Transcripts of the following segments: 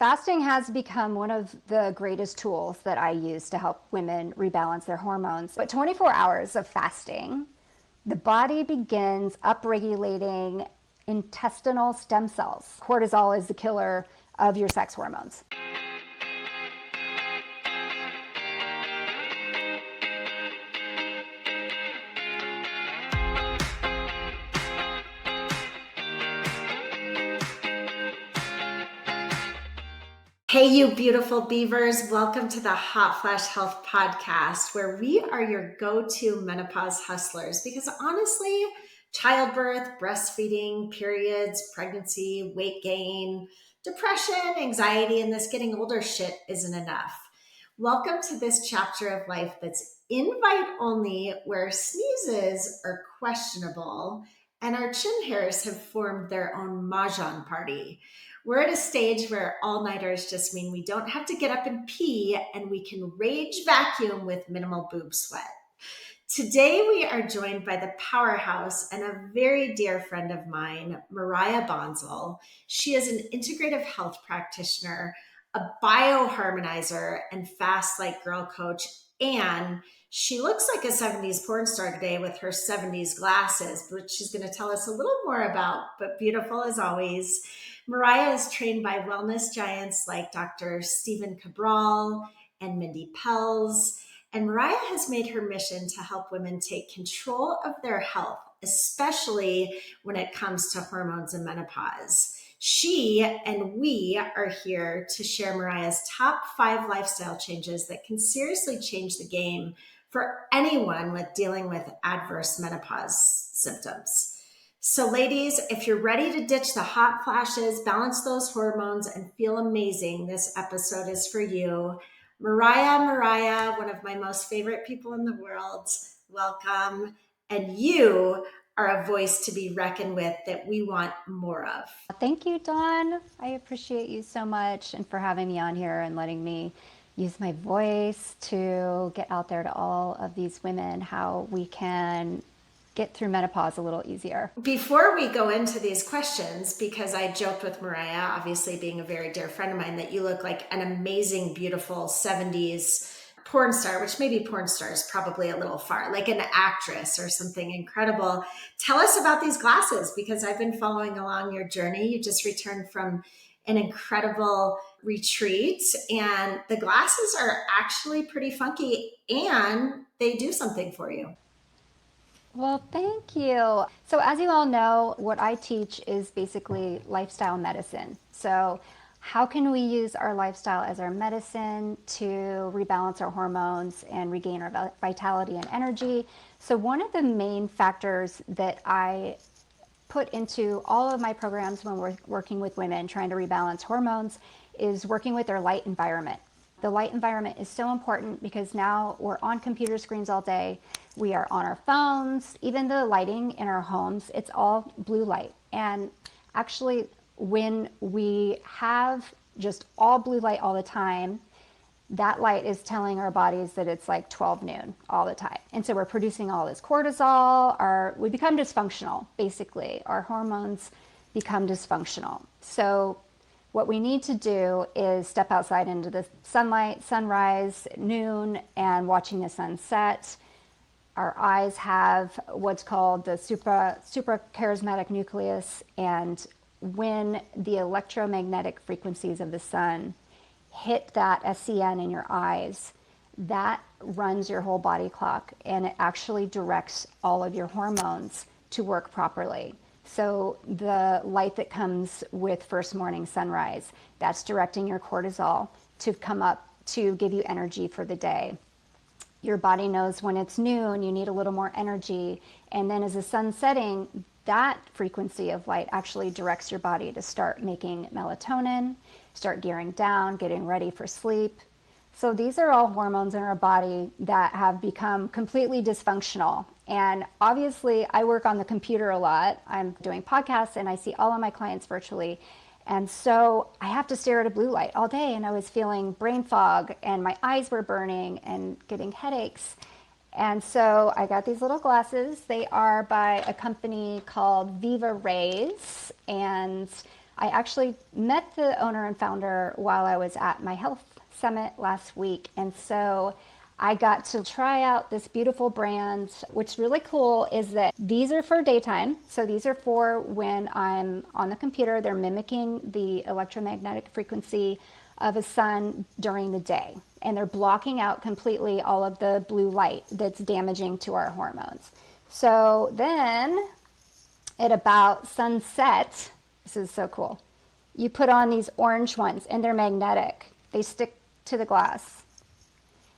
Fasting has become one of the greatest tools that I use to help women rebalance their hormones. But 24 hours of fasting, the body begins upregulating intestinal stem cells. Cortisol is the killer of your sex hormones. Hey, you beautiful beavers. Welcome to the Hot Flash Health Podcast, where we are your go-to menopause hustlers. Because honestly, childbirth, breastfeeding, periods, pregnancy, weight gain, depression, anxiety, and this getting older shit isn't enough. Welcome to this chapter of life that's invite only, where sneezes are questionable and our chin hairs have formed their own mahjong party. We're at a stage where all-nighters just mean we don't have to get up and pee, and we can rage vacuum with minimal boob sweat. Today, we are joined by the powerhouse and a very dear friend of mine, Mariah. She is an integrative health practitioner, a bioharmonizer, and fast like girl coach, and she looks like a 70s porn star today with her 70s glasses, which she's going to tell us a little more about, but beautiful as always. Mariah is trained by wellness giants like Dr. Stephen Cabral and Mindy Pelz, and Mariah has made her mission to help women take control of their health, especially when it comes to hormones and menopause. She and we are here to share Mariah's top 5 lifestyle changes that can seriously change the game for anyone with dealing with adverse menopause symptoms. So ladies, if you're ready to ditch the hot flashes, balance those hormones, and feel amazing, this episode is for you. Mariah, one of my most favorite people in the world, welcome. And you are a voice to be reckoned with that we want more of. Thank you, Dawn. I appreciate you so much and for having me on here and letting me use my voice to get out there to all of these women how we can get through menopause a little easier. Before we go into these questions, because I joked with Mariah, obviously being a very dear friend of mine, that you look like an amazing, beautiful 70s porn star, which maybe porn star is probably a little far, like an actress or something incredible. Tell us about these glasses, because I've been following along your journey. You just returned from an incredible retreat, and the glasses are actually pretty funky and they do something for you. Well, thank you. So as you all know, what I teach is basically lifestyle medicine. So how can we use our lifestyle as our medicine to rebalance our hormones and regain our vitality and energy? So one of the main factors that I put into all of my programs when we're working with women trying to rebalance hormones is working with their light environment. The light environment is so important because now we're on computer screens all day. We are on our phones, even the lighting in our homes, it's all blue light. And actually, when we have just all blue light all the time, that light is telling our bodies that it's like 12 noon all the time. And so we're producing all this cortisol, we become dysfunctional, basically. Our hormones become dysfunctional. So what we need to do is step outside into the sunlight, sunrise, noon, and watching the sunset. Our eyes have what's called the suprachiasmatic nucleus, and when the electromagnetic frequencies of the sun hit that SCN in your eyes, that runs your whole body clock, and it actually directs all of your hormones to work properly. So the light that comes with first morning sunrise, that's directing your cortisol to come up to give you energy for the day. Your body knows when it's noon, you need a little more energy. And then as the sun's setting, that frequency of light actually directs your body to start making melatonin, start gearing down, getting ready for sleep. So these are all hormones in our body that have become completely dysfunctional. And obviously, I work on the computer a lot. I'm doing podcasts and I see all of my clients virtually. And so I have to stare at a blue light all day. And I was feeling brain fog and my eyes were burning and getting headaches. And so I got these little glasses. They are by a company called Viva Rays. And I actually met the owner and founder while I was at my health summit last week. And so I got to try out this beautiful brand. What's really cool is that these are for daytime. So these are for when I'm on the computer. They're mimicking the electromagnetic frequency of a sun during the day. And they're blocking out completely all of the blue light that's damaging to our hormones. So then at about sunset, this is so cool, you put on these orange ones and they're magnetic. They stick to the glass.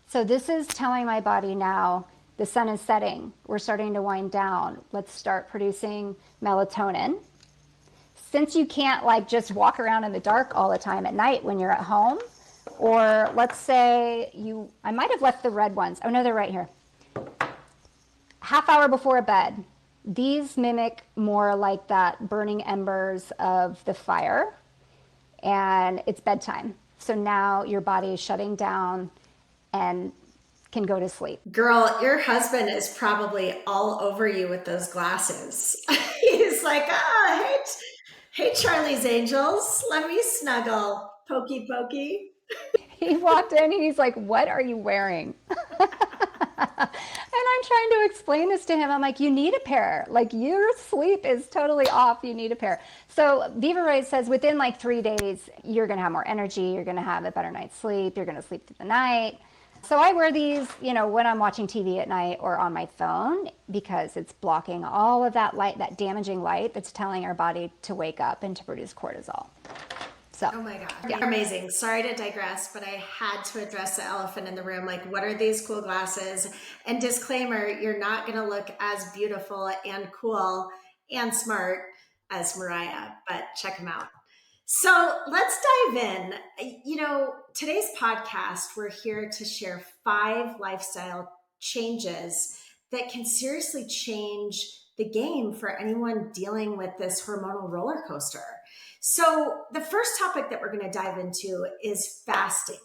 So this is telling my body now the sun is setting. We're starting to wind down. Let's start producing melatonin. Since you can't like just walk around in the dark all the time at night when you're at home, or let's say I might have left the red ones. Oh no, they're right here. Half hour before bed. These mimic more like that burning embers of the fire, and it's bedtime. So now your body is shutting down and can go to sleep. Girl, your husband is probably all over you with those glasses. He's like, hey, Charlie's Angels, let me snuggle. Pokey, pokey. He walked in and he's like, what are you wearing? And I'm trying to explain this to him. I'm like, you need a pair. Like your sleep is totally off. You need a pair. So Viva Ray says within like 3 days, you're going to have more energy. You're going to have a better night's sleep. You're going to sleep through the night. So I wear these, when I'm watching TV at night or on my phone because it's blocking all of that light, that damaging light that's telling our body to wake up and to produce cortisol. So, oh my God. Yeah. You're amazing. Sorry to digress, but I had to address the elephant in the room. Like, what are these cool glasses? And disclaimer, you're not going to look as beautiful and cool and smart as Mariah, but check them out. So let's dive in. Today's podcast, we're here to share 5 lifestyle changes that can seriously change the game for anyone dealing with this hormonal roller coaster. So the first topic that we're going to dive into is fasting.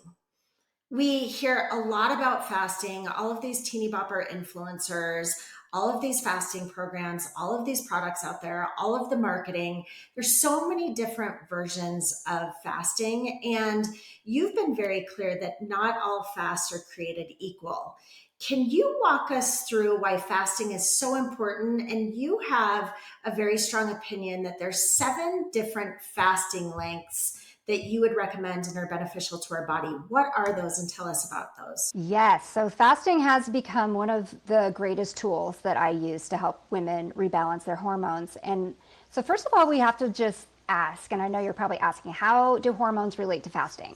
We hear a lot about fasting, all of these teeny bopper influencers, all of these fasting programs, all of these products out there, all of the marketing. There's so many different versions of fasting. And you've been very clear that not all fasts are created equal. Can you walk us through why fasting is so important? And you have a very strong opinion that there's 7 different fasting lengths that you would recommend and are beneficial to our body. What are those, and tell us about those? Yes, so fasting has become one of the greatest tools that I use to help women rebalance their hormones. And so first of all, we have to just ask, and I know you're probably asking, how do hormones relate to fasting?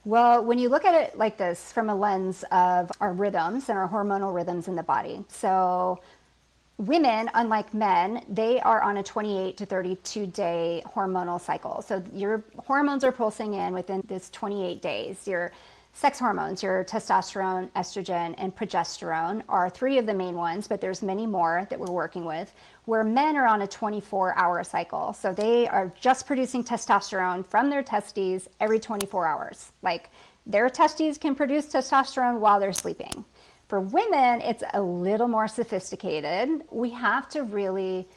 Well, when you look at it like this from a lens of our rhythms and our hormonal rhythms in the body. So women, unlike men, they are on a 28 to 32 day hormonal cycle. So your hormones are pulsing in within this 28 days. Your sex hormones, your testosterone, estrogen, and progesterone are 3 of the main ones, but there's many more that we're working with, where men are on a 24-hour cycle. So they are just producing testosterone from their testes every 24 hours. Like their testes can produce testosterone while they're sleeping. For women, it's a little more sophisticated. We have to really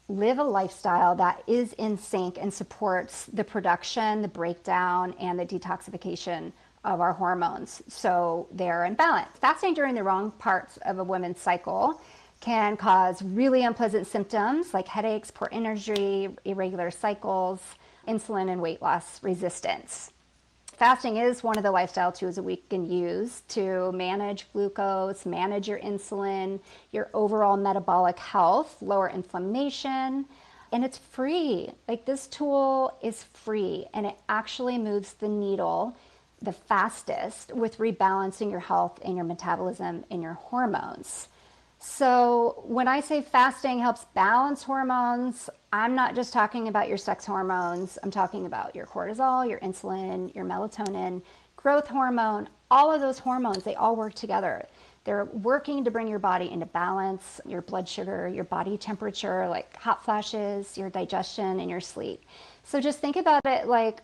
live a lifestyle that is in sync and supports the production, the breakdown, and the detoxification of our hormones, so they're in balance. Fasting during the wrong parts of a woman's cycle can cause really unpleasant symptoms like headaches, poor energy, irregular cycles, insulin and weight loss resistance. Fasting is one of the lifestyle tools that we can use to manage glucose, manage your insulin, your overall metabolic health, lower inflammation, and it's free. Like this tool is free, and it actually moves the needle the fastest with rebalancing your health and your metabolism and your hormones. So when I say fasting helps balance hormones, I'm not just talking about your sex hormones. I'm talking about your cortisol, your insulin, your melatonin, growth hormone, all of those hormones, they all work together. They're working to bring your body into balance, your blood sugar, your body temperature, like hot flashes, your digestion, and your sleep. So just think about it like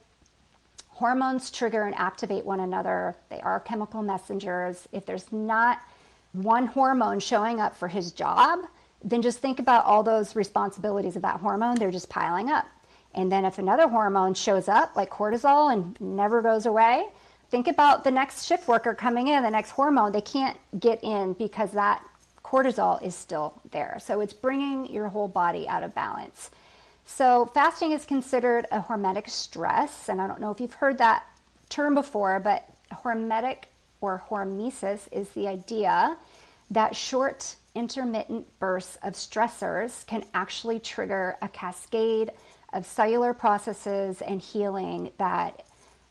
hormones trigger and activate one another. They are chemical messengers. If there's not one hormone showing up for his job, then just think about all those responsibilities of that hormone. They're just piling up. And then if another hormone shows up, like cortisol, and never goes away, think about the next shift worker coming in, the next hormone. They can't get in because that cortisol is still there. So it's bringing your whole body out of balance. So fasting is considered a hormetic stress. And I don't know if you've heard that term before, but hormetic or hormesis is the idea that short intermittent bursts of stressors can actually trigger a cascade of cellular processes and healing that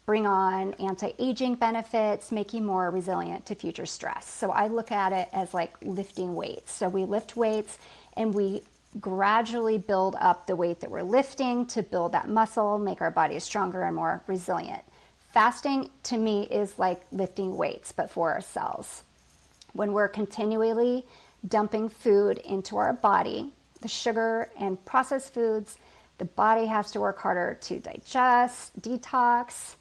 bring on anti-aging benefits, make you more resilient to future stress. So I look at it as like lifting weights. So we lift weights and we gradually build up the weight that we're lifting to build that muscle, make our bodies stronger and more resilient. Fasting to me is like lifting weights, but for our cells. When we're continually dumping food into our body, the sugar and processed foods, the body has to work harder to digest, detox,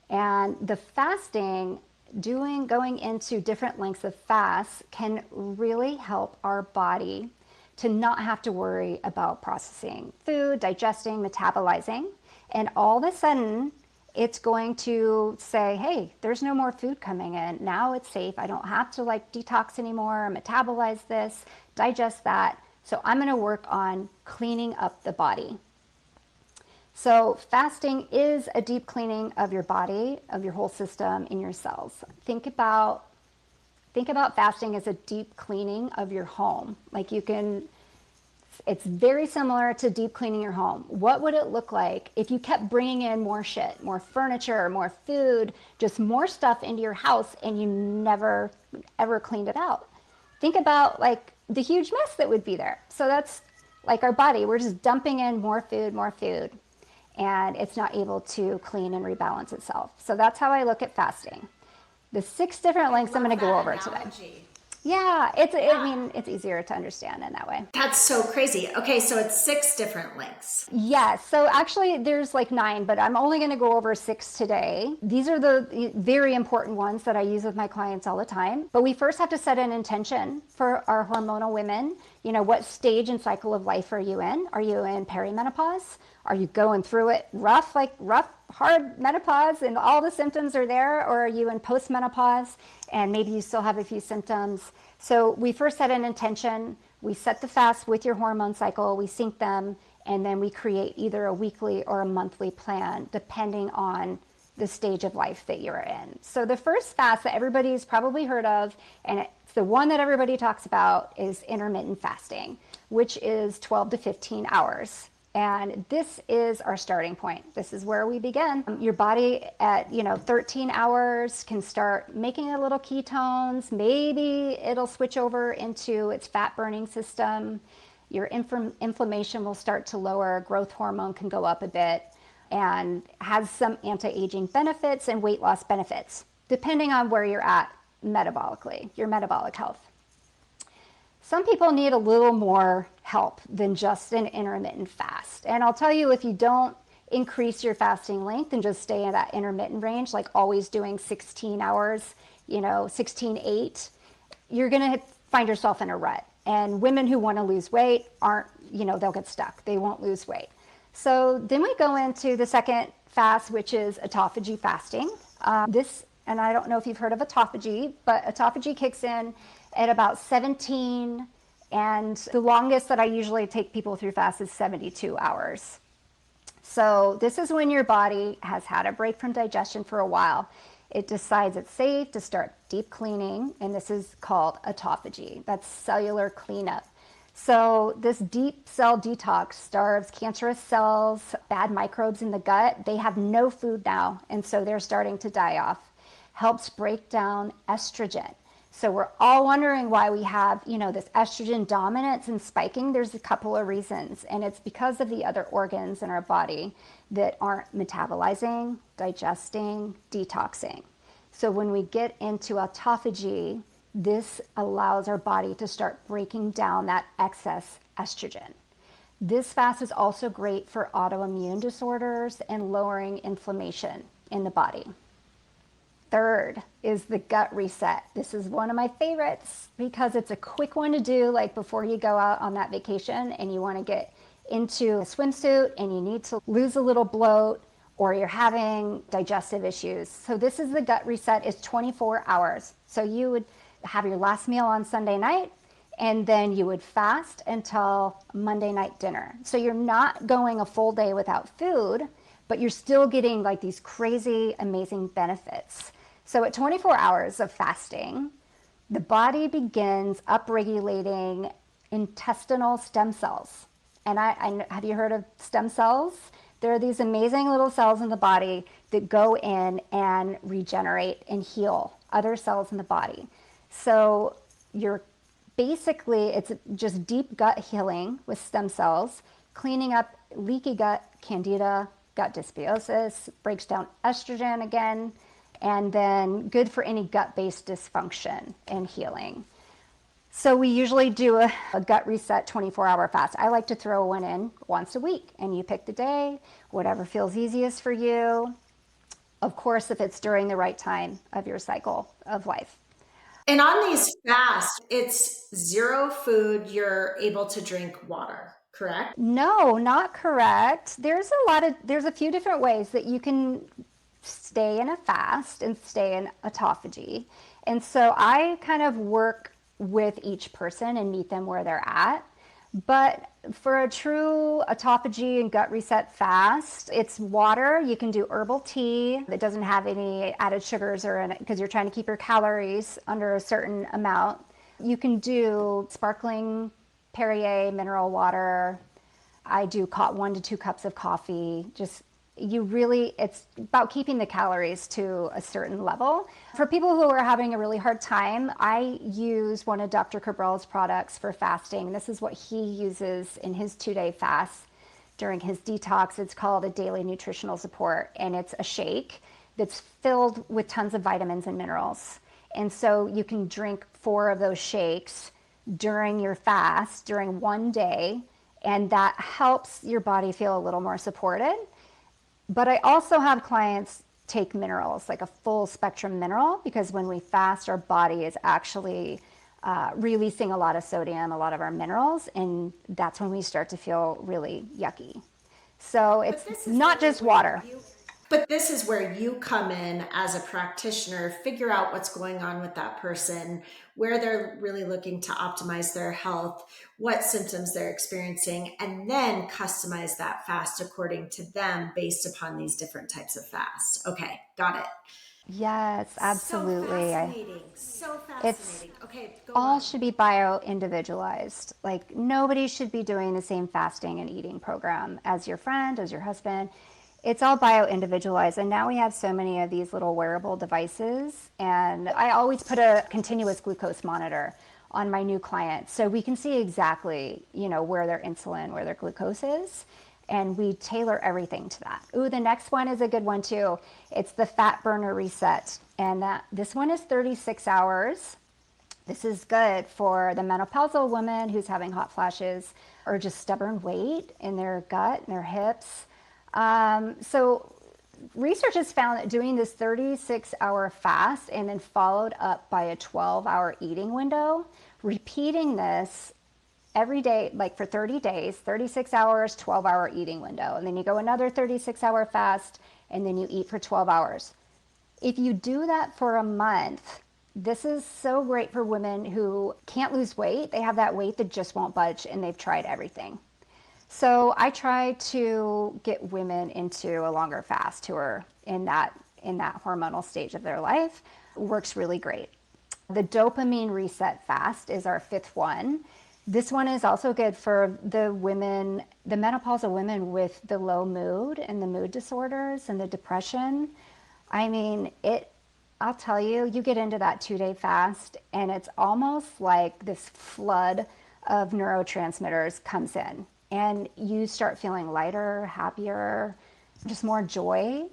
and the fasting, going into different lengths of fast can really help our body to not have to worry about processing food, digesting, metabolizing. And all of a sudden, it's going to say, hey, there's no more food coming in. Now it's safe. I don't have to like detox anymore, metabolize this, digest that. So I'm going to work on cleaning up the body. So fasting is a deep cleaning of your body, of your whole system, in your cells. Think about fasting as a deep cleaning of your home. It's very similar to deep cleaning your home. What would it look like if you kept bringing in more shit, more furniture, more food, just more stuff into your house and you never ever cleaned it out? Think about like the huge mess that would be there. So that's like our body. We're just dumping in more food, and it's not able to clean and rebalance itself. So that's how I look at fasting. The 6 different lengths I'm going to go over today. Yeah, I mean, it's easier to understand in that way. That's so crazy. Okay, so it's 6 different links. Yes, so actually there's like 9, but I'm only going to go over 6 today. These are the very important ones that I use with my clients all the time. But we first have to set an intention for our hormonal women. You know, what stage and cycle of life are you in? Are you in perimenopause? Are you going through it rough, hard menopause and all the symptoms are there? Or are you in postmenopause and maybe you still have a few symptoms? So we first set an intention. We set the fast with your hormone cycle. We sync them. And then we create either a weekly or a monthly plan, depending on the stage of life that you're in. So the first fast that everybody's probably heard of, and it's the one that everybody talks about, is intermittent fasting, which is 12 to 15 hours. And this is our starting point. This is where we begin. Your body at 13 hours can start making a little ketones. Maybe it'll switch over into its fat burning system. Your inflammation will start to lower. Growth hormone can go up a bit and has some anti-aging benefits and weight loss benefits, depending on where you're at metabolically, your metabolic health. Some people need a little more help than just an intermittent fast. And I'll tell you, if you don't increase your fasting length and just stay in that intermittent range, like always doing 16 hours, 16-8, you're going to find yourself in a rut. And women who want to lose weight aren't, they'll get stuck. They won't lose weight. So then we go into the second fast, which is autophagy fasting. And I don't know if you've heard of autophagy, but autophagy kicks in at about 17, and the longest that I usually take people through fast is 72 hours. So this is when your body has had a break from digestion for a while. It decides it's safe to start deep cleaning, and this is called autophagy. That's cellular cleanup. So this deep cell detox starves cancerous cells, bad microbes in the gut. They have no food now, and so they're starting to die off. Helps break down estrogen. So we're all wondering why we have, this estrogen dominance and spiking. There's a couple of reasons, and it's because of the other organs in our body that aren't metabolizing, digesting, detoxing. So when we get into autophagy, this allows our body to start breaking down that excess estrogen. This fast is also great for autoimmune disorders and lowering inflammation in the body. Third is the gut reset. This is one of my favorites because it's a quick one to do, like before you go out on that vacation and you want to get into a swimsuit and you need to lose a little bloat or you're having digestive issues. So this is the gut reset is 24 hours. So you would have your last meal on Sunday night and then you would fast until Monday night dinner. So you're not going a full day without food, but you're still getting like these crazy, amazing benefits. So at 24 hours of fasting, the body begins upregulating intestinal stem cells. And have you heard of stem cells? There are these amazing little cells in the body that go in and regenerate and heal other cells in the body. So you're basically, it's just deep gut healing with stem cells, cleaning up leaky gut, candida, gut dysbiosis, breaks down estrogen again, and then good for any gut-based dysfunction and healing. So we usually do a gut reset 24-hour fast. I like to throw one in once a week, and you pick the day, whatever feels easiest for you. Of course, if it's during the right time of your cycle of life. And on these fasts, it's zero food. You're able to drink water, correct? No, not correct. There's a few different ways that you can stay in a fast and stay in autophagy. And so I kind of work with each person and meet them where they're at. But for a true autophagy and gut reset fast, it's water. You can do herbal tea that doesn't have any added sugars or in it because you're trying to keep your calories under a certain amount. You can do sparkling Perrier mineral water. I do 1 to 2 cups of coffee. It's about keeping the calories to a certain level. For people who are having a really hard time, I use one of Dr. Cabral's products for fasting. This is what he uses in his 2-day fast during his detox. It's called a daily nutritional support, and it's a shake that's filled with tons of vitamins and minerals. And so you can drink 4 of those shakes during your fast, during one day, and that helps your body feel a little more supported. But I also have clients take minerals, like a full spectrum mineral, because when we fast, our body is actually releasing a lot of sodium, a lot of our minerals, and that's when we start to feel really yucky. So it's not just water. But this is where you come in as a practitioner, figure out what's going on with that person, where they're really looking to optimize their health, what symptoms they're experiencing, and then customize that fast according to them based upon these different types of fasts. Okay, got it. Yes, absolutely. So It's fascinating. Okay, go all on. should be bio individualized. Like nobody should be doing the same fasting and eating program as your friend, as your husband. It's all bio individualized. And now we have so many of these little wearable devices. And I always put a continuous glucose monitor on my new clients so we can see exactly, where their insulin, where their glucose is. And we tailor everything to that. Ooh, the next one is a good one too. It's the fat burner reset. And this one is 36 hours. This is good for the menopausal woman who's having hot flashes or just stubborn weight in their gut and their hips. So research has found that doing this 36-hour fast and then followed up by a 12-hour eating window, repeating this every day, like for 30 days, 36 hours, 12-hour eating window. And then you go another 36-hour fast, and then you eat for 12 hours. If you do that for a month, this is so great for women who can't lose weight. They have that weight that just won't budge, and they've tried everything. So I try to get women into a longer fast who are in that hormonal stage of their life. Works really great. The dopamine reset fast is our 5th one. This one is also good for the women, the menopausal women with the low mood and the mood disorders and the depression. I mean, I'll tell you, you get into that 2-day fast and it's almost like this flood of neurotransmitters comes in and you start feeling lighter, happier, just more joy.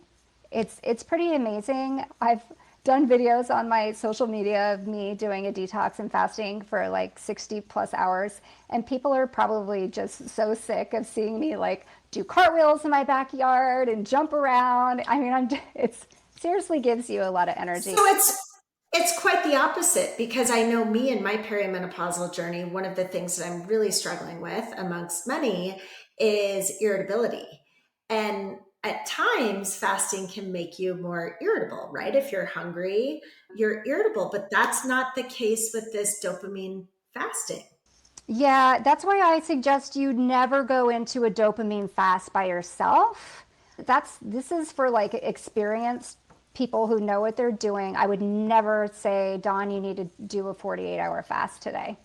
It's pretty amazing. I've done videos on my social media of me doing a detox and fasting for like 60 plus hours, and people are probably just so sick of seeing me like do cartwheels in my backyard and jump around. I mean, it seriously gives you a lot of energy. So it's quite the opposite, because I know me in my perimenopausal journey, one of the things that I'm really struggling with amongst many is irritability. And at times, fasting can make you more irritable, right? If you're hungry, you're irritable, but that's not the case with this dopamine fasting. Yeah, that's why I suggest you never go into a dopamine fast by yourself. This is for like experienced people who know what they're doing. I would never say, Dawn, you need to do a 48-hour fast today.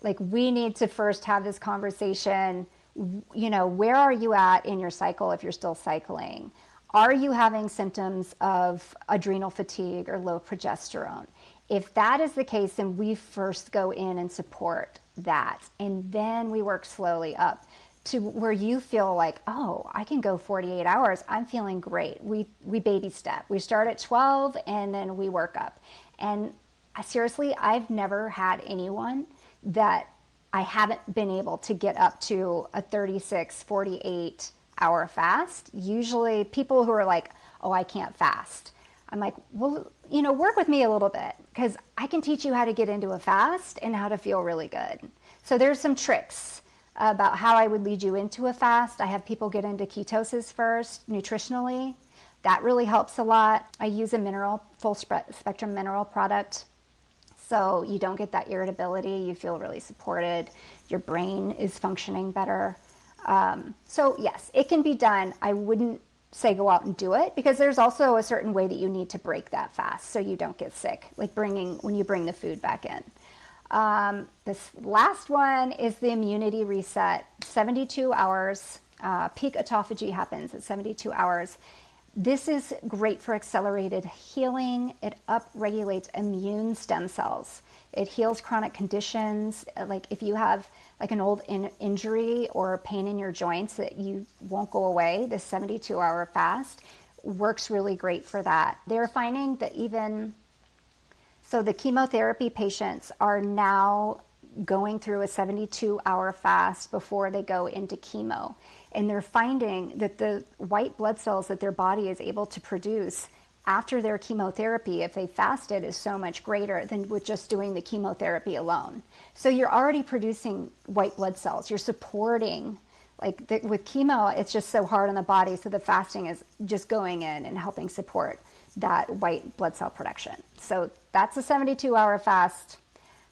Like, we need to first have this conversation. Where are you at in your cycle if you're still cycling? Are you having symptoms of adrenal fatigue or low progesterone? If that is the case, then we first go in and support that. And then we work slowly up to where you feel like, oh, I can go 48 hours. I'm feeling great. We baby step. We start at 12 and then we work up. And seriously, I've never had anyone that I haven't been able to get up to a 36, 48-hour fast. Usually people who are like, oh, I can't fast. I'm like, well, work with me a little bit because I can teach you how to get into a fast and how to feel really good. So there's some tricks about how I would lead you into a fast. I have people get into ketosis first, nutritionally. That really helps a lot. I use a full spectrum mineral product. So you don't get that irritability. You feel really supported. Your brain is functioning better. So yes, it can be done. I wouldn't say go out and do it because there's also a certain way that you need to break that fast so you don't get sick, like when you bring the food back in. This last one is the immunity reset. 72 hours. Peak autophagy happens at 72 hours. This is great for accelerated healing. It upregulates immune stem cells. It heals chronic conditions. Like if you have like an old injury or pain in your joints that you won't go away, the 72-hour fast works really great for that. They're finding that so the chemotherapy patients are now going through a 72-hour fast before they go into chemo. And they're finding that the white blood cells that their body is able to produce after their chemotherapy, if they fasted, is so much greater than with just doing the chemotherapy alone. So you're already producing white blood cells. You're supporting, with chemo, it's just so hard on the body. So the fasting is just going in and helping support that white blood cell production. So that's a 72-hour fast.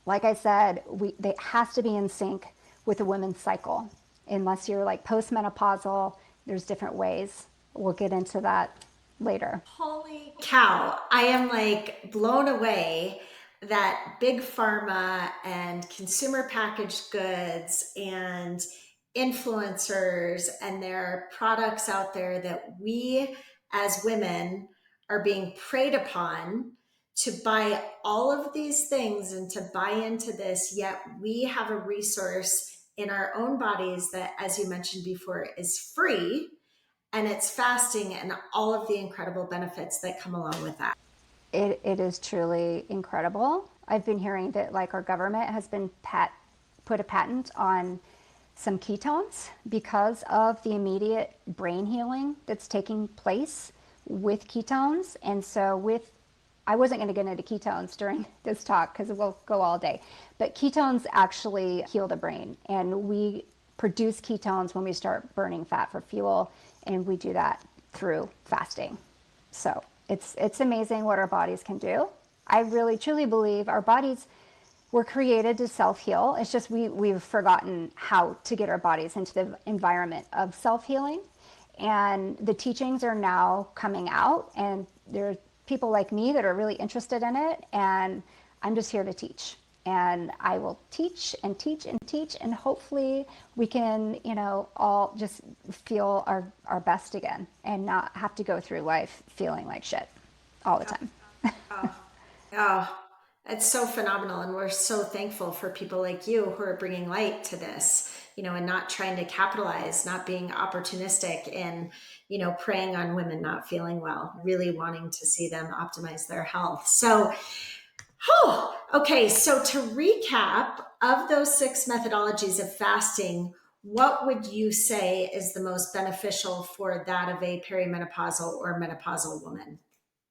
Like I said, they has to be in sync with a woman's cycle. Unless you're like postmenopausal, there's different ways. We'll get into that later. Holy cow. I am like blown away that big pharma and consumer packaged goods and influencers and their products out there that we as women are being preyed upon to buy all of these things and to buy into this, yet we have a resource in our own bodies that, as you mentioned before, is free, and it's fasting and all of the incredible benefits that come along with that. It is truly incredible. I've been hearing that like our government has been put a patent on some ketones because of the immediate brain healing that's taking place with ketones. And so I wasn't going to get into ketones during this talk because it will go all day, but ketones actually heal the brain, and we produce ketones when we start burning fat for fuel, and we do that through fasting. So it's amazing what our bodies can do. I really truly believe our bodies were created to self-heal. It's just we've forgotten how to get our bodies into the environment of self-healing, and the teachings are now coming out, and there's people like me that are really interested in it, and I'm just here to teach. And I will teach and teach and teach, and hopefully we can, all just feel our best again and not have to go through life feeling like shit all the time. Oh, it's so phenomenal. And we're so thankful for people like you who are bringing light to this, and not trying to capitalize, not being opportunistic in, preying on women not feeling well, really wanting to see them optimize their health. So, okay. So to recap, of those 6 methodologies of fasting, what would you say is the most beneficial for that of a perimenopausal or menopausal woman?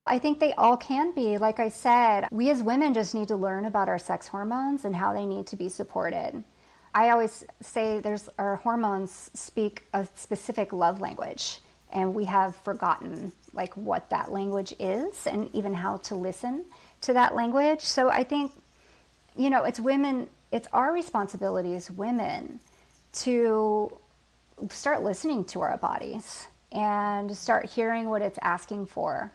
I think they all can be. Like I said, we as women just need to learn about our sex hormones and how they need to be supported. I always say our hormones speak a specific love language, and we have forgotten like what that language is and even how to listen to that language. So I think, it's women, it's our responsibility as women to start listening to our bodies and start hearing what it's asking for.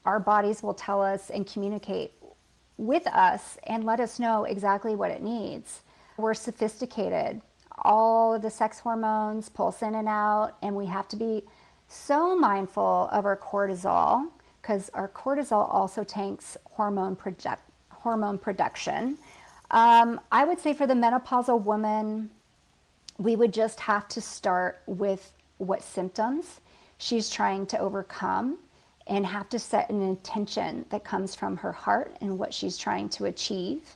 Our bodies will tell us and communicate with us and let us know exactly what it needs. We're sophisticated. All of the sex hormones pulse in and out, and we have to be so mindful of our cortisol because our cortisol also tanks hormone production. I would say for the menopausal woman, we would just have to start with what symptoms she's trying to overcome and have to set an intention that comes from her heart and what she's trying to achieve.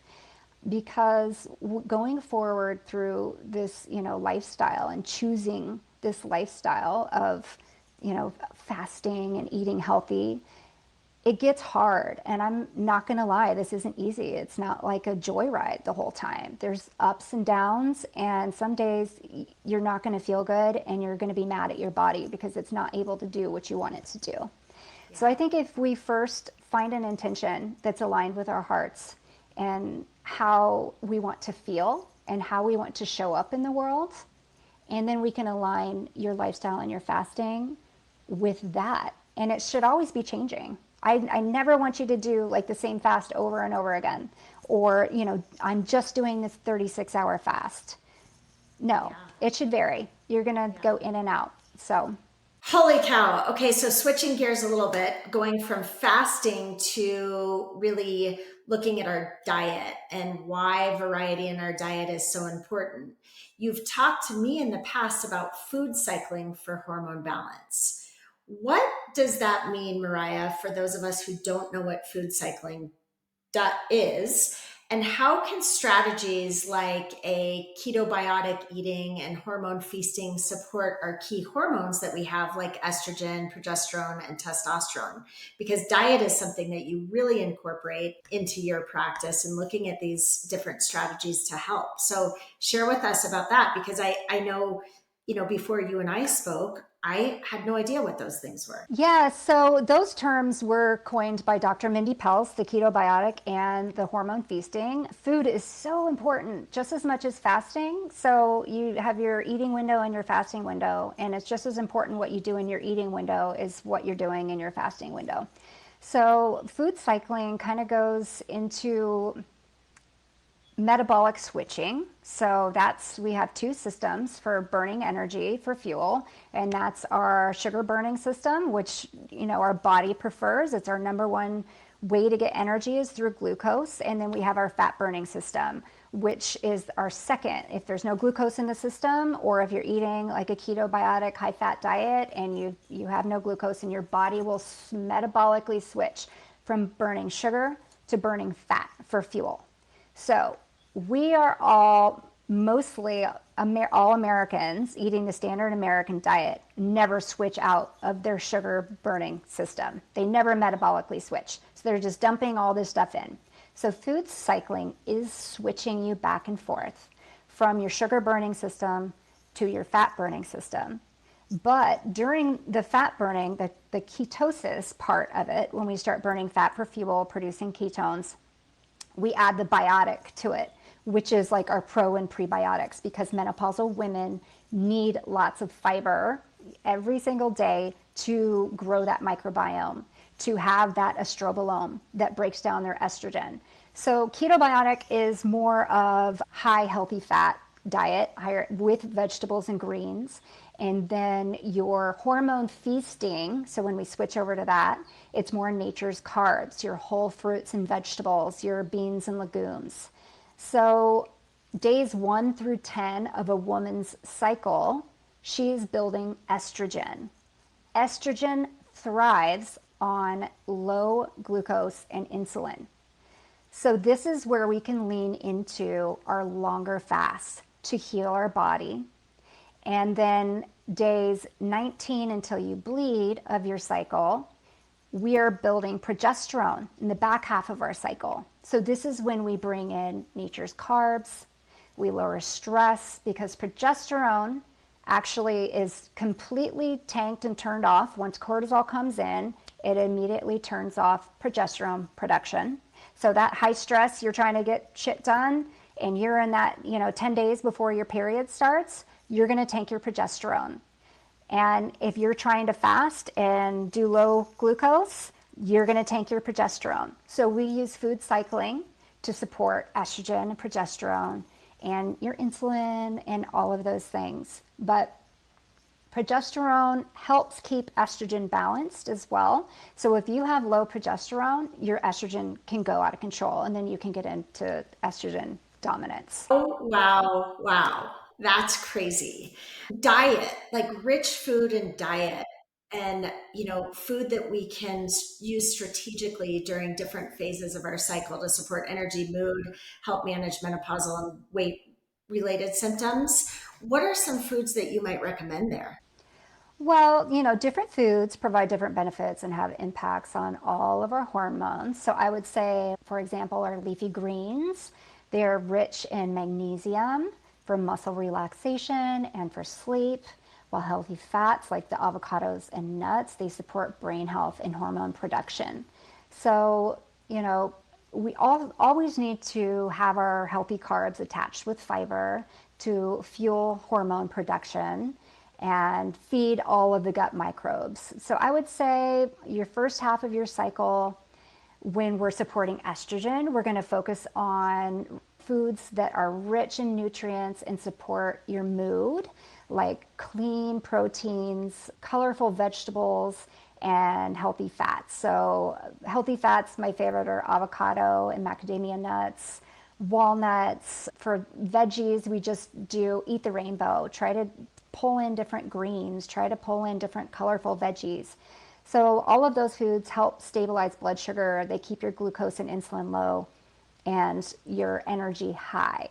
Because going forward through this, lifestyle and choosing this lifestyle of, fasting and eating healthy, it gets hard. And I'm not going to lie, this isn't easy. It's not like a joyride the whole time. There's ups and downs, and some days you're not going to feel good and you're going to be mad at your body because it's not able to do what you want it to do. Yeah. So I think if we first find an intention that's aligned with our hearts and how we want to feel and how we want to show up in the world, and then we can align your lifestyle and your fasting with that. And it should always be changing. I never want you to do like the same fast over and over again, or, I'm just doing this 36-hour fast. No, yeah. It should vary. You're going to go in and out. So. Holy cow. Okay, so switching gears a little bit, going from fasting to really looking at our diet and why variety in our diet is so important. You've talked to me in the past about food cycling for hormone balance. What does that mean, Mariah, for those of us who don't know what food cycling is? And how can strategies like a ketobiotic eating and hormone feasting support our key hormones that we have, like estrogen, progesterone, and testosterone? Because diet is something that you really incorporate into your practice and looking at these different strategies to help. So share with us about that, because I know, before you and I spoke, I had no idea what those things were. Yeah, so those terms were coined by Dr. Mindy Pelz, the ketobiotic and the hormone feasting. Food is so important, just as much as fasting. So you have your eating window and your fasting window, and it's just as important what you do in your eating window is what you're doing in your fasting window. So food cycling kind of goes into metabolic switching. So we have two systems for burning energy for fuel, and that's our sugar burning system, which our body prefers. It's our number one way to get energy is through glucose. And then we have our fat burning system, which is our second. If there's no glucose in the system, or if you're eating like a ketobiotic high fat diet and you have no glucose in your body, will metabolically switch from burning sugar to burning fat for fuel. So we are all mostly all Americans eating the standard American diet never switch out of their sugar burning system. They never metabolically switch. So they're just dumping all this stuff in. So food cycling is switching you back and forth from your sugar burning system to your fat burning system. But during the fat burning, the ketosis part of it, when we start burning fat for fuel, producing ketones, we add the biotic to it, which is like our pro and prebiotics, because menopausal women need lots of fiber every single day to grow that microbiome, to have that estrobolome that breaks down their estrogen. So ketobiotic is more of high healthy fat diet, higher with vegetables and greens. And then your hormone feasting, so when we switch over to that, it's more nature's carbs, your whole fruits and vegetables, your beans and legumes. So days 1 through 10 of a woman's cycle, she's building estrogen. Estrogen thrives on low glucose and insulin. So this is where we can lean into our longer fasts to heal our body. And then days 19 until you bleed of your cycle, we are building progesterone in the back half of our cycle. So this is when we bring in nature's carbs, We lower stress because progesterone actually is completely tanked and turned off. Once cortisol comes in, it immediately turns off progesterone production. So that high stress, you're trying to get shit done, and you're in that, 10 days before your period starts, you're going to tank your progesterone. And if you're trying to fast and do low glucose, you're going to tank your progesterone. So we use food cycling to support estrogen and progesterone and your insulin and all of those things. But progesterone helps keep estrogen balanced as well. So if you have low progesterone, your estrogen can go out of control, and then you can get into estrogen dominance. Oh, wow. Wow. That's crazy. Diet, like rich food and diet, and food that we can use strategically during different phases of our cycle to support energy, mood, help manage menopausal and weight related symptoms. What are some foods that you might recommend there? Well, different foods provide different benefits and have impacts on all of our hormones. So I would say, for example, our leafy greens, they're rich in magnesium for muscle relaxation and for sleep, while healthy fats like the avocados and nuts, they support brain health and hormone production. So, we always need to have our healthy carbs attached with fiber to fuel hormone production and feed all of the gut microbes. So I would say your first half of your cycle, when we're supporting estrogen, we're going to focus on foods that are rich in nutrients and support your mood, like clean proteins, colorful vegetables, and healthy fats. So healthy fats, my favorite are avocado and macadamia nuts, walnuts. For veggies, we just do eat the rainbow. Try to pull in different greens, try to pull in different colorful veggies. So all of those foods help stabilize blood sugar. They keep your glucose and insulin low and your energy high.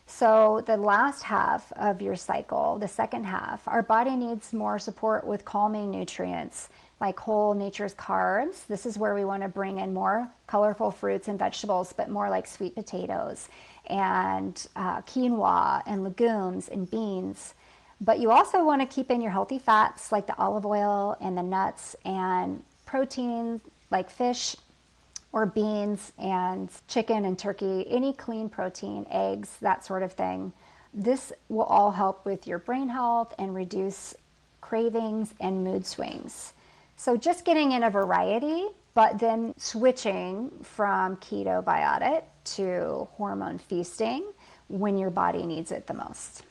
So the last half of your cycle, the second half, our body needs more support with calming nutrients like whole nature's carbs. This is where we want to bring in more colorful fruits and vegetables, but more like sweet potatoes and quinoa and legumes and beans. But you also want to keep in your healthy fats like the olive oil and the nuts, and protein like fish or beans and chicken and turkey, any clean protein, eggs, that sort of thing. This will all help with your brain health and reduce cravings and mood swings. So just getting in a variety, but then switching from ketobiotic to hormone feasting when your body needs it the most.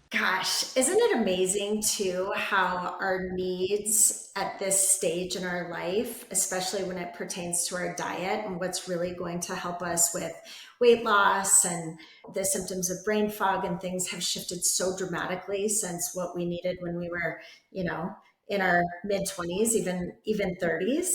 Gosh, isn't it amazing too how our needs at this stage in our life, especially when it pertains to our diet and what's really going to help us with weight loss and the symptoms of brain fog and things, have shifted so dramatically since what we needed when we were, in our mid 20s, even 30s.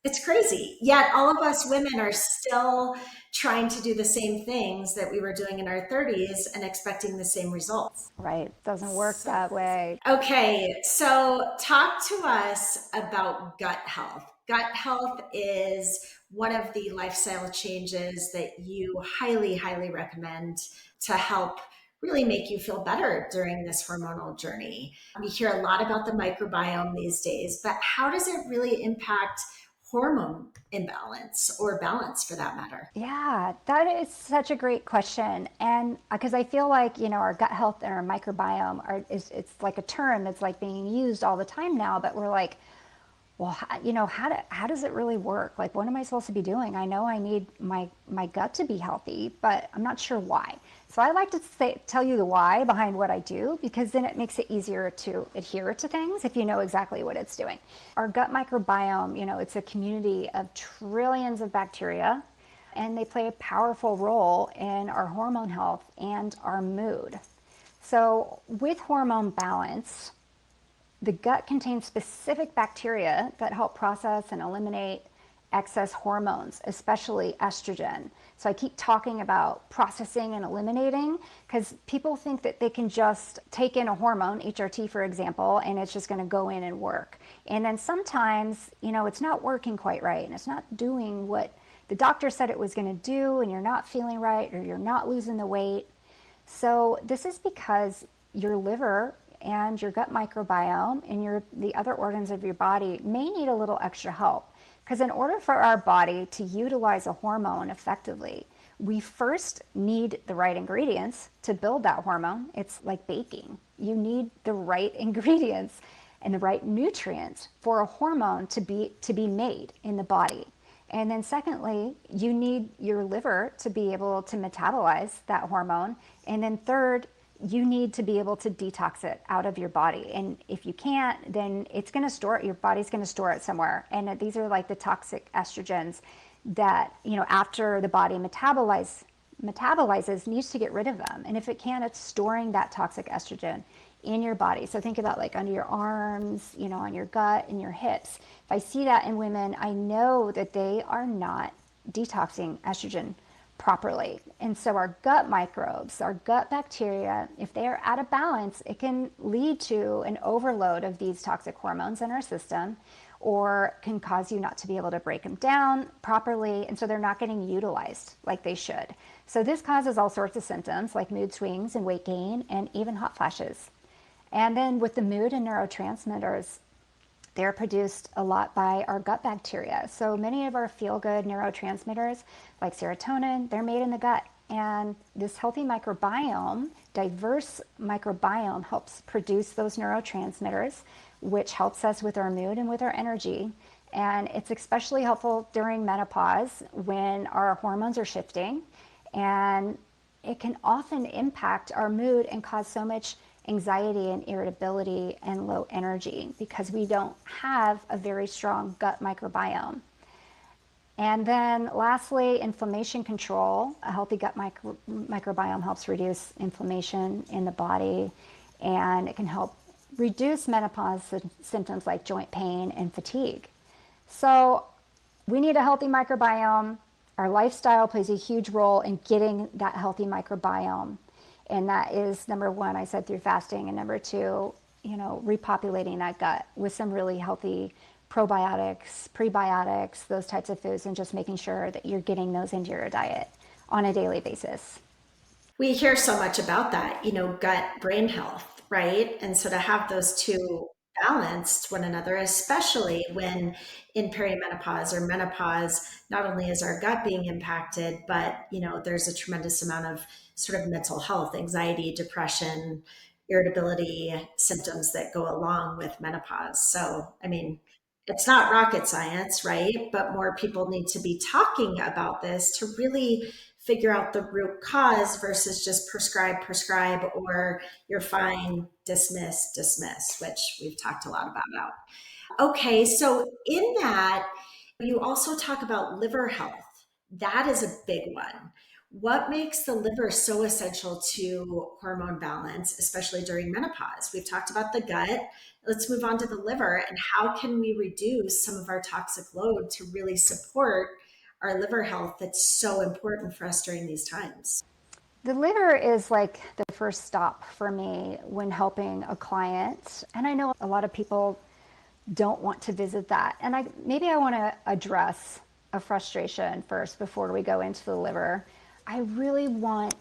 It's crazy. Yet all of us women are still trying to do the same things that we were doing in our 30s and expecting the same results. Right? Doesn't work So that way. okay, so talk to us about gut health. Gut health is one of the lifestyle changes that you highly, highly recommend to help really make you feel better during this hormonal journey. We hear a lot about the microbiome these days, but how does it really impact hormone imbalance or balance for that matter? Yeah, that is such a great question. And because I feel like, our gut health and our microbiome it's like a term that's like being used all the time now, but we're like, well, how does it really work? Like, what am I supposed to be doing? I know I need my gut to be healthy, but I'm not sure why. So I like to tell you the why behind what I do, because then it makes it easier to adhere to things if you know exactly what it's doing. Our gut microbiome, it's a community of trillions of bacteria, and they play a powerful role in our hormone health and our mood. So with hormone balance, the gut contains specific bacteria that help process and eliminate excess hormones, especially estrogen. So I keep talking about processing and eliminating because people think that they can just take in a hormone, HRT for example, and it's just going to go in and work. And then sometimes, it's not working quite right and it's not doing what the doctor said it was going to do, and you're not feeling right or you're not losing the weight. So this is because your liver and your gut microbiome and the other organs of your body may need a little extra help. Because in order for our body to utilize a hormone effectively, we first need the right ingredients to build that hormone. It's like baking. You need the right ingredients and the right nutrients for a hormone to be made in the body. And then secondly, you need your liver to be able to metabolize that hormone. And then third, you need to be able to detox it out of your body. And if you can't, then it's going to store it, your body's going to store it somewhere. And these are like the toxic estrogens that, after the body metabolizes, needs to get rid of them. And if it can, it's storing that toxic estrogen in your body. So think about like under your arms, on your gut and your hips. If I see that in women, I know that they are not detoxing estrogen properly. And so our gut microbes, our gut bacteria, if they are out of balance, it can lead to an overload of these toxic hormones in our system, or can cause you not to be able to break them down properly. And so they're not getting utilized like they should. So this causes all sorts of symptoms like mood swings and weight gain and even hot flashes. And then with the mood and neurotransmitters, they're produced a lot by our gut bacteria. So many of our feel-good neurotransmitters, like serotonin, they're made in the gut. And this healthy microbiome, diverse microbiome, helps produce those neurotransmitters, which helps us with our mood and with our energy. And it's especially helpful during menopause when our hormones are shifting. And it can often impact our mood and cause so much anxiety and irritability and low energy because we don't have a very strong gut microbiome. And then lastly, inflammation control. A healthy gut microbiome helps reduce inflammation in the body, and it can help reduce menopause symptoms like joint pain and fatigue. So we need a healthy microbiome. Our lifestyle plays a huge role in getting that healthy microbiome. And that is number one, I said, through fasting, and number two, repopulating that gut with some really healthy probiotics, prebiotics, those types of foods, and just making sure that you're getting those into your diet on a daily basis. We hear so much about that, gut brain health, right? And so to have those two balanced one another, especially when in perimenopause or menopause, not only is our gut being impacted, but there's a tremendous amount of sort of mental health, anxiety, depression, irritability symptoms that go along with menopause. So, I mean, it's not rocket science, right? But more people need to be talking about this to really figure out the root cause versus just prescribe, or you're fine, dismiss, which we've talked a lot about. Okay, so in that, you also talk about liver health. That is a big one. What makes the liver so essential to hormone balance, especially during menopause? We've talked about the gut. Let's move on to the liver, and how can we reduce some of our toxic load to really support our liver health that's so important for us during these times? The liver is like the first stop for me when helping a client. And I know a lot of people don't want to visit that. And maybe I want to address a frustration first before we go into the liver. I really want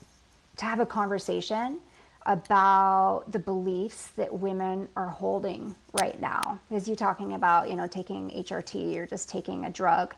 to have a conversation about the beliefs that women are holding right now. Because you're talking about, taking HRT or just taking a drug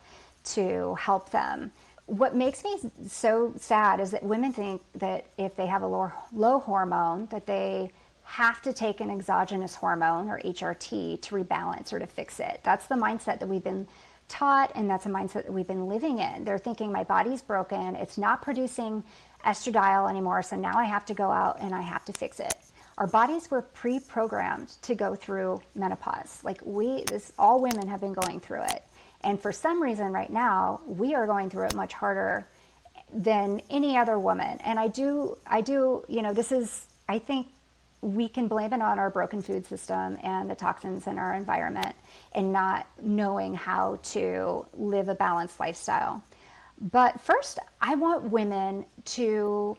to help them. What makes me so sad is that women think that if they have a low hormone, that they have to take an exogenous hormone or HRT to rebalance or to fix it. That's the mindset that we've been taught, and that's a mindset that we've been living in. They're thinking my body's broken, it's not producing estradiol anymore, so now I have to go out and I have to fix it. Our bodies were pre-programmed to go through menopause. All women have been going through it. And for some reason right now, we are going through it much harder than any other woman. And I think we can blame it on our broken food system and the toxins in our environment and not knowing how to live a balanced lifestyle. But first, I want women to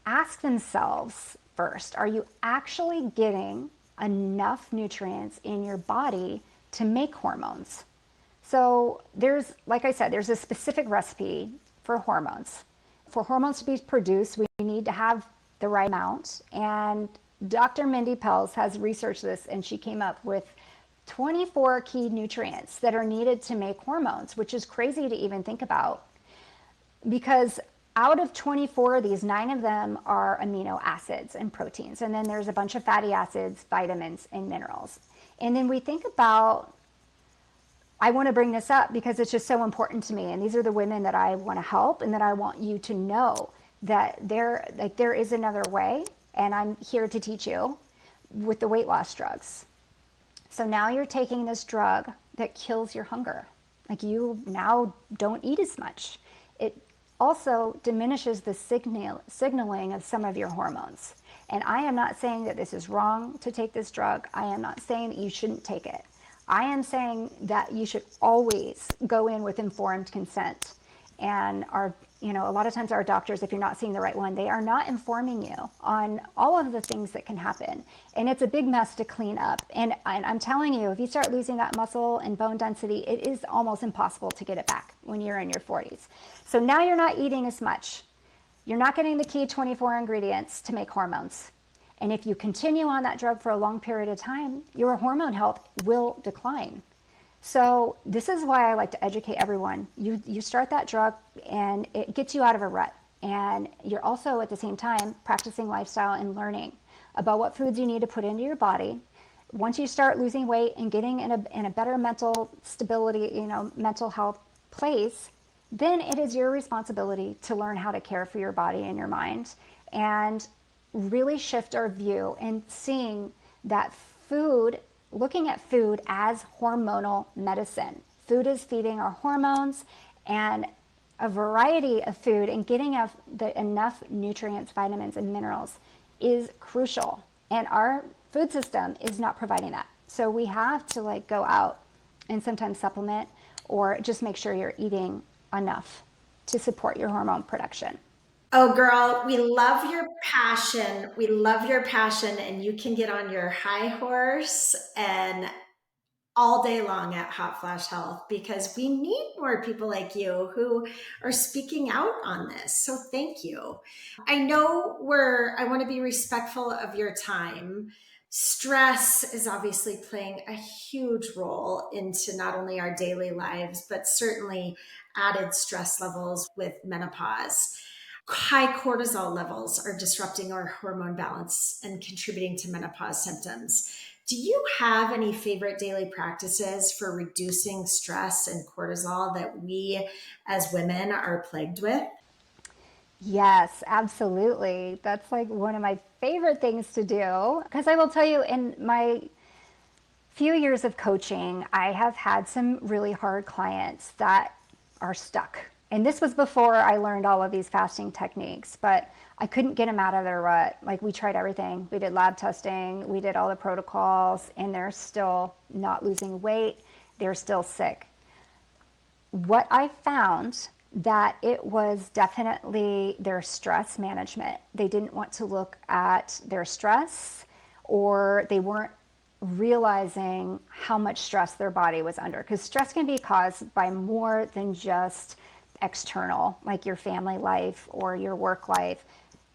ask themselves first, are you actually getting enough nutrients in your body to make hormones? So like I said, there's a specific recipe for hormones. For hormones to be produced, we need to have the right amount. And Dr. Mindy Pelz has researched this, and she came up with 24 key nutrients that are needed to make hormones, which is crazy to even think about. Because out of 24 of these, 9 of them are amino acids and proteins. And then there's a bunch of fatty acids, vitamins, and minerals. And then we think about, I want to bring this up because it's just so important to me. And these are the women that I want to help and that I want you to know that there is another way. And I'm here to teach you with the weight loss drugs. So now you're taking this drug that kills your hunger. Like, you now don't eat as much. It also diminishes the signaling of some of your hormones. And I am not saying that this is wrong to take this drug. I am not saying that you shouldn't take it. I am saying that you should always go in with informed consent. And a lot of times our doctors, if you're not seeing the right one, they are not informing you on all of the things that can happen. And it's a big mess to clean up. And I'm telling you, if you start losing that muscle and bone density, it is almost impossible to get it back when you're in your 40s. So now you're not eating as much. You're not getting the key 24 ingredients to make hormones. And if you continue on that drug for a long period of time, your hormone health will decline. So this is why I like to educate everyone. You start that drug and it gets you out of a rut. And you're also at the same time practicing lifestyle and learning about what foods you need to put into your body. Once you start losing weight and getting in a better mental stability, mental health place, then it is your responsibility to learn how to care for your body and your mind and really shift our view and seeing that looking at food as hormonal medicine. Food is feeding our hormones, and a variety of food and getting enough nutrients, vitamins, and minerals is crucial. And our food system is not providing that. So we have to go out and sometimes supplement or just make sure you're eating enough to support your hormone production. Oh, girl, we love your passion. We love your passion, and you can get on your high horse and all day long at Hot Flash Health, because we need more people like you who are speaking out on this. So thank you. I know I want to be respectful of your time. Stress is obviously playing a huge role into not only our daily lives, but certainly added stress levels with menopause. High cortisol levels are disrupting our hormone balance and contributing to menopause symptoms. Do you have any favorite daily practices for reducing stress and cortisol that we as women are plagued with? Yes, absolutely. That's one of my favorite things to do. Because I will tell you, in my few years of coaching, I have had some really hard clients that are stuck. And this was before I learned all of these fasting techniques, but I couldn't get them out of their rut. We tried everything. We did lab testing, we did all the protocols, and they're still not losing weight. They're still sick. What I found that it was definitely their stress management. They didn't want to look at their stress, or they weren't realizing how much stress their body was under. Because stress can be caused by more than just external, like your family life or your work life.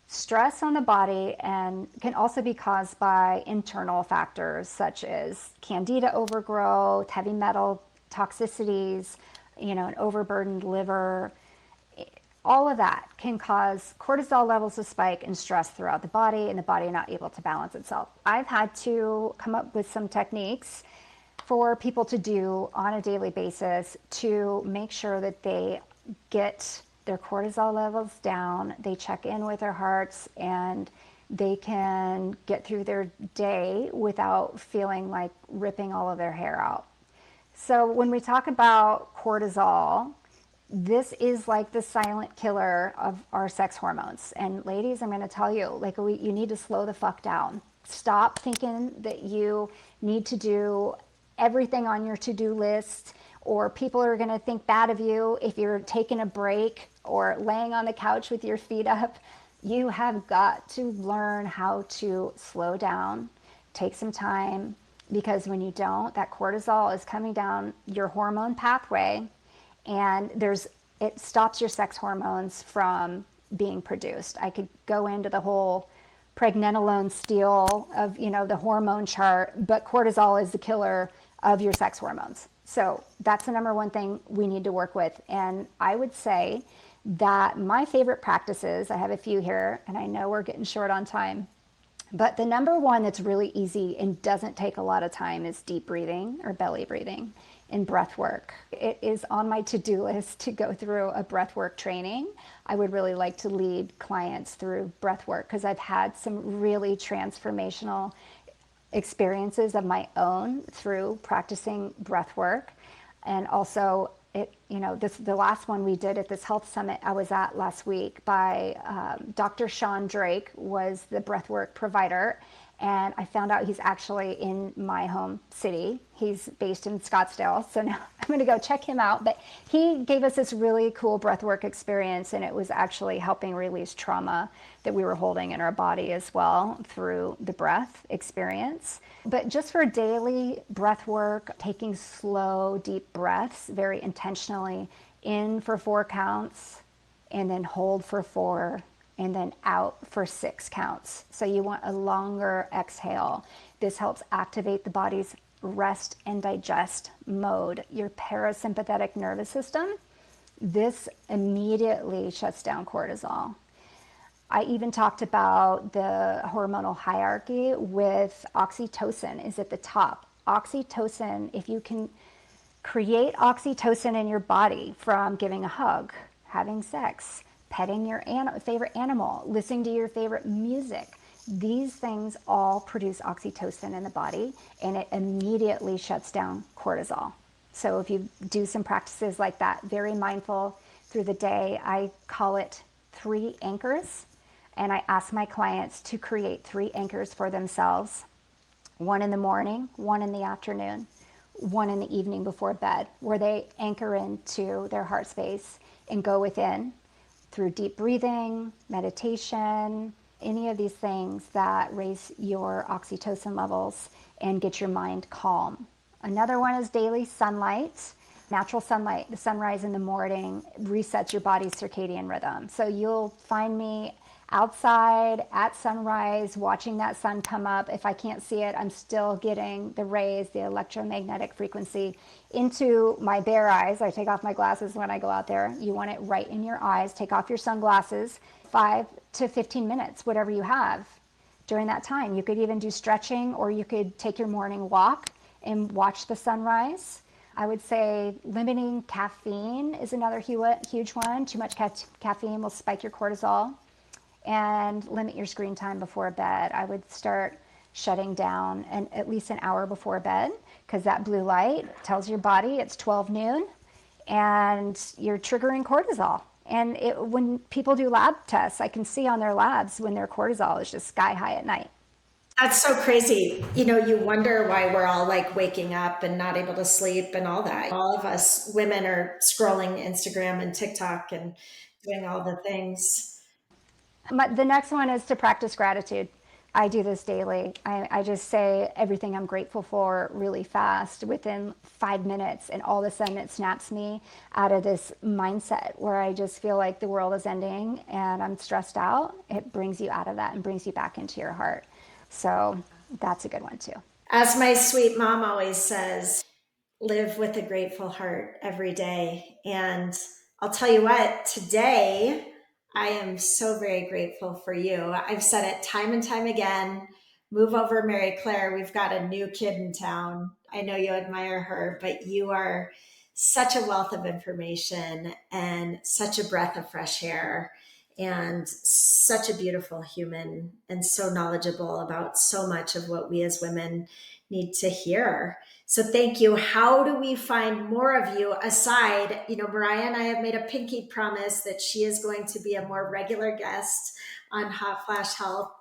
Stress on the body and can also be caused by internal factors such as candida overgrowth, heavy metal toxicities, an overburdened liver. All of that can cause cortisol levels to spike and stress throughout the body, and the body not able to balance itself. I've had to come up with some techniques for people to do on a daily basis to make sure that they get their cortisol levels down, they check in with their hearts, and they can get through their day without feeling like ripping all of their hair out. So when we talk about cortisol, this is like the silent killer of our sex hormones. And ladies, I'm going to tell you, you need to slow the fuck down. Stop thinking that you need to do everything on your to-do list, or people are going to think bad of you if you're taking a break or laying on the couch with your feet up. You have got to learn how to slow down, take some time, because when you don't, that cortisol is coming down your hormone pathway, and it stops your sex hormones from being produced. I could go into the whole pregnenolone steal of, the hormone chart, but cortisol is the killer of your sex hormones. So that's the number one thing we need to work with. And I would say that my favorite practices, I have a few here, and I know we're getting short on time, but the number one that's really easy and doesn't take a lot of time is deep breathing or belly breathing and breath work. It is on my to-do list to go through a breath work training. I would really like to lead clients through breath work because I've had some really transformational experiences of my own through practicing breath work. And also the last one we did at this health summit I was at last week by Dr. Sean Drake was the breathwork provider. And I found out he's actually in my home city. He's based in Scottsdale. So now I'm going to go check him out. But he gave us this really cool breathwork experience, and it was actually helping release trauma that we were holding in our body as well through the breath experience. But just for daily breath work, taking slow, deep breaths very intentionally in for 4 counts and then hold for 4 and then out for 6 counts. So you want a longer exhale. This helps activate the body's rest and digest mode, your parasympathetic nervous system. This immediately shuts down cortisol. I even talked about the hormonal hierarchy with oxytocin is at the top. Oxytocin, if you can create oxytocin in your body from giving a hug, having sex, petting your favorite animal, listening to your favorite music. These things all produce oxytocin in the body, and it immediately shuts down cortisol. So if you do some practices like that, very mindful through the day, I call it 3 anchors. And I ask my clients to create 3 anchors for themselves. 1 in the morning, 1 in the afternoon, 1 in the evening before bed, where they anchor into their heart space and go within through deep breathing, meditation, any of these things that raise your oxytocin levels and get your mind calm. Another one is daily sunlight. Natural sunlight, the sunrise in the morning resets your body's circadian rhythm. So you'll find me outside at sunrise, watching that sun come up. If I can't see it, I'm still getting the rays, the electromagnetic frequency into my bare eyes. I take off my glasses when I go out there. You want it right in your eyes. Take off your sunglasses, 5 to 15 minutes, whatever you have during that time. You could even do stretching, or you could take your morning walk and watch the sunrise. I would say limiting caffeine is another huge one. Too much caffeine will spike your cortisol. And limit your screen time before bed. I would start shutting down at least an hour before bed, because that blue light tells your body it's 12 noon and you're triggering cortisol. And when people do lab tests, I can see on their labs when their cortisol is just sky high at night. That's so crazy. You wonder why we're all like waking up and not able to sleep and all that. All of us women are scrolling Instagram and TikTok and doing all the things. The next one is to practice gratitude. I do this daily. I just say everything I'm grateful for really fast within 5 minutes, and all of a sudden it snaps me out of this mindset where I just feel like the world is ending and I'm stressed out. It brings you out of that and brings you back into your heart. So that's a good one too. As my sweet mom always says, live with a grateful heart every day. And I'll tell you what, today I am so very grateful for you. I've said it time and time again. Move over, Mary Claire. We've got a new kid in town. I know you admire her, but you are such a wealth of information and such a breath of fresh air and such a beautiful human and so knowledgeable about so much of what we as women need to hear. So thank you. How do we find more of you aside? Mariah and I have made a pinky promise that she is going to be a more regular guest on Hot Flash Health.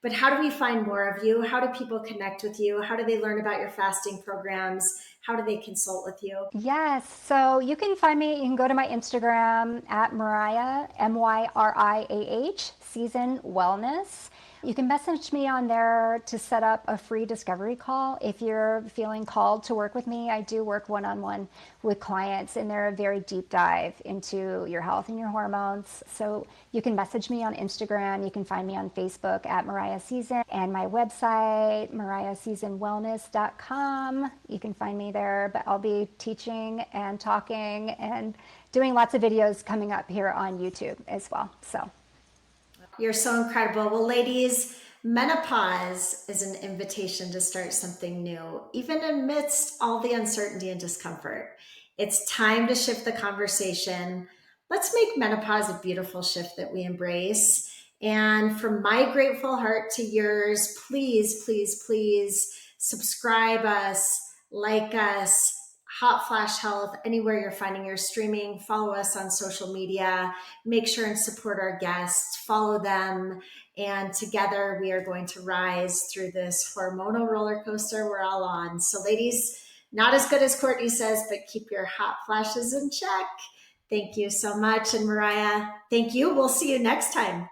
But how do we find more of you? How do people connect with you? How do they learn about your fasting programs? How do they consult with you? Yes, so you can find me. You can go to my Instagram at Myriah, Myriah, Season Wellness. You can message me on there to set up a free discovery call if you're feeling called to work with me. I do work one-on-one with clients, and they're a very deep dive into your health and your hormones. So you can message me on Instagram. You can find me on Facebook at Mariah Season, and my website, mariahseasonwellness.com. You can find me there, but I'll be teaching and talking and doing lots of videos coming up here on YouTube as well. So You're so incredible. Well, ladies, menopause is an invitation to start something new, even amidst all the uncertainty and discomfort. It's time to shift the conversation. Let's make menopause a beautiful shift that we embrace. And from my grateful heart to yours, please, please, please subscribe us, like us, Hot Flash Health, anywhere you're finding your streaming. Follow us on social media. Make sure and support our guests, follow them, and together we are going to rise through this hormonal roller coaster we're all on. So, ladies, not as good as Courtney says, but keep your hot flashes in check. Thank you so much. And Mariah, thank you. We'll see you next time.